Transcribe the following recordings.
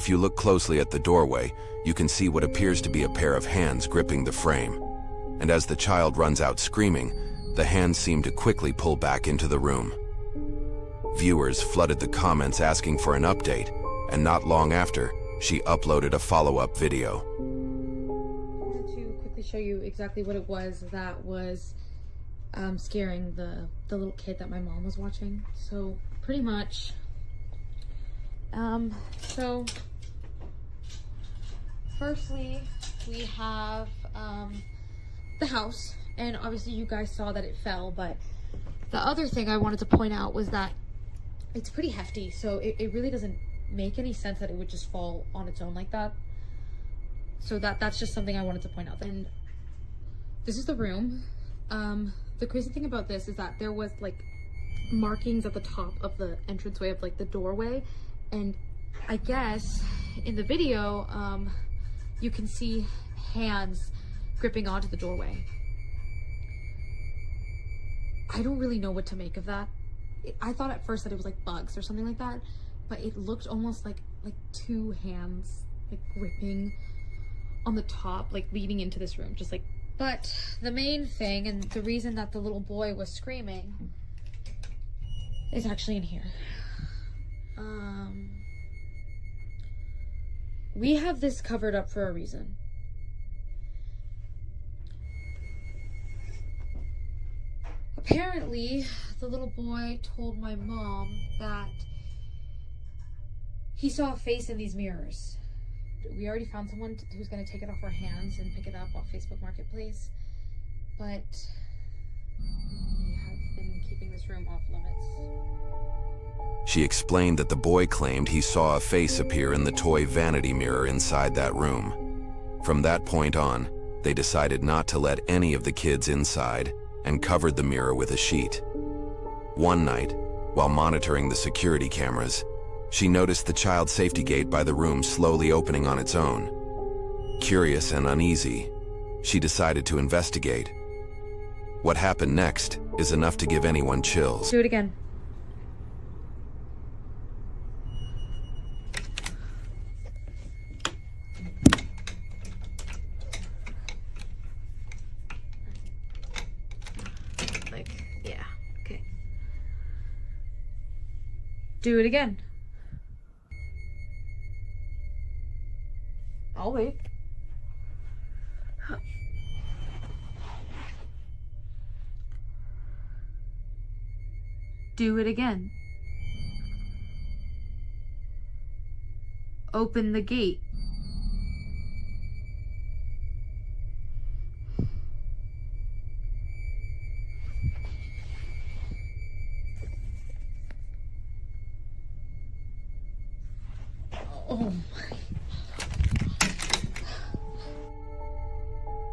If you look closely at the doorway, you can see what appears to be a pair of hands gripping the frame. And as the child runs out screaming, the hands seem to quickly pull back into the room. Viewers flooded the comments asking for an update, and not long after, she uploaded a follow-up video. I wanted to quickly show you exactly what it was that was scaring the little kid that my mom was watching. So pretty much, so firstly we have the house, and obviously you guys saw that it fell, but the other thing I wanted to point out was that it's pretty hefty, so it really doesn't make any sense that it would just fall on its own like that. So that's just something I wanted to point out. And this is the room. The crazy thing about this is that there was like markings at the top of the entranceway of like the doorway, and I guess in the video you can see hands gripping onto the doorway. I don't really know what to make of that. I thought at first that it was like bugs or something like that, but it looked almost like two hands like gripping on the top, like leading into this room, just like. But the main thing, and the reason that the little boy was screaming, is actually in here. We have this covered up for a reason. Apparently, the little boy told my mom that he saw a face in these mirrors. We already found someone who's going to take it off our hands and pick it up off Facebook Marketplace, but we have been keeping this room off limits. She explained that the boy claimed he saw a face appear in the toy vanity mirror inside that room. From that point on, they decided not to let any of the kids inside and covered the mirror with a sheet. One night, while monitoring the security cameras, she noticed the child safety gate by the room slowly opening on its own. Curious and uneasy, she decided to investigate. What happened next is enough to give anyone chills. Do it again. Like, yeah, okay. Do it again. I'll wait. Do it again. Open the gate. Oh my.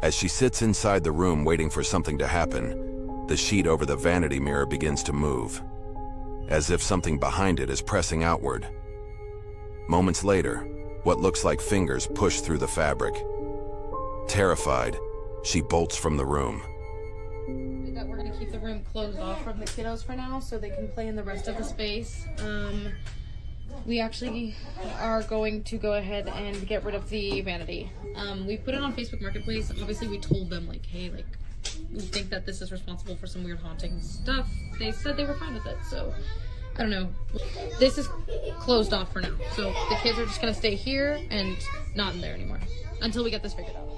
As she sits inside the room waiting for something to happen, the sheet over the vanity mirror begins to move, as if something behind it is pressing outward. Moments later, what looks like fingers push through the fabric. Terrified, she bolts from the room. We're going to keep the room closed off from the kiddos for now so they can play in the rest of the space. We actually are going to go ahead and get rid of the vanity. We put it on Facebook Marketplace. Obviously, we told them, like, hey, like, we think that this is responsible for some weird haunting stuff. They said they were fine with it, so I don't know. This is closed off for now. So the kids are just going to stay here and not in there anymore until we get this figured out.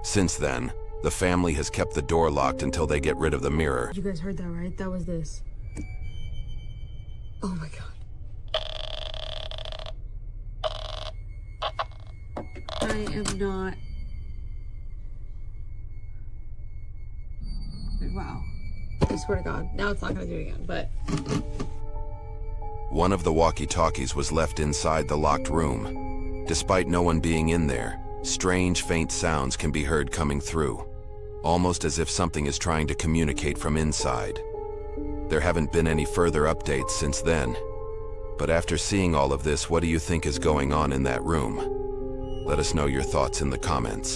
Since then, the family has kept the door locked until they get rid of the mirror. You guys heard that, right? That was this. Oh my god. I am not. Wow. I swear to God. Now it's not going to do it again, but. One of the walkie-talkies was left inside the locked room. Despite no one being in there, strange faint sounds can be heard coming through, almost as if something is trying to communicate from inside. There haven't been any further updates since then. But after seeing all of this, what do you think is going on in that room? Let us know your thoughts in the comments.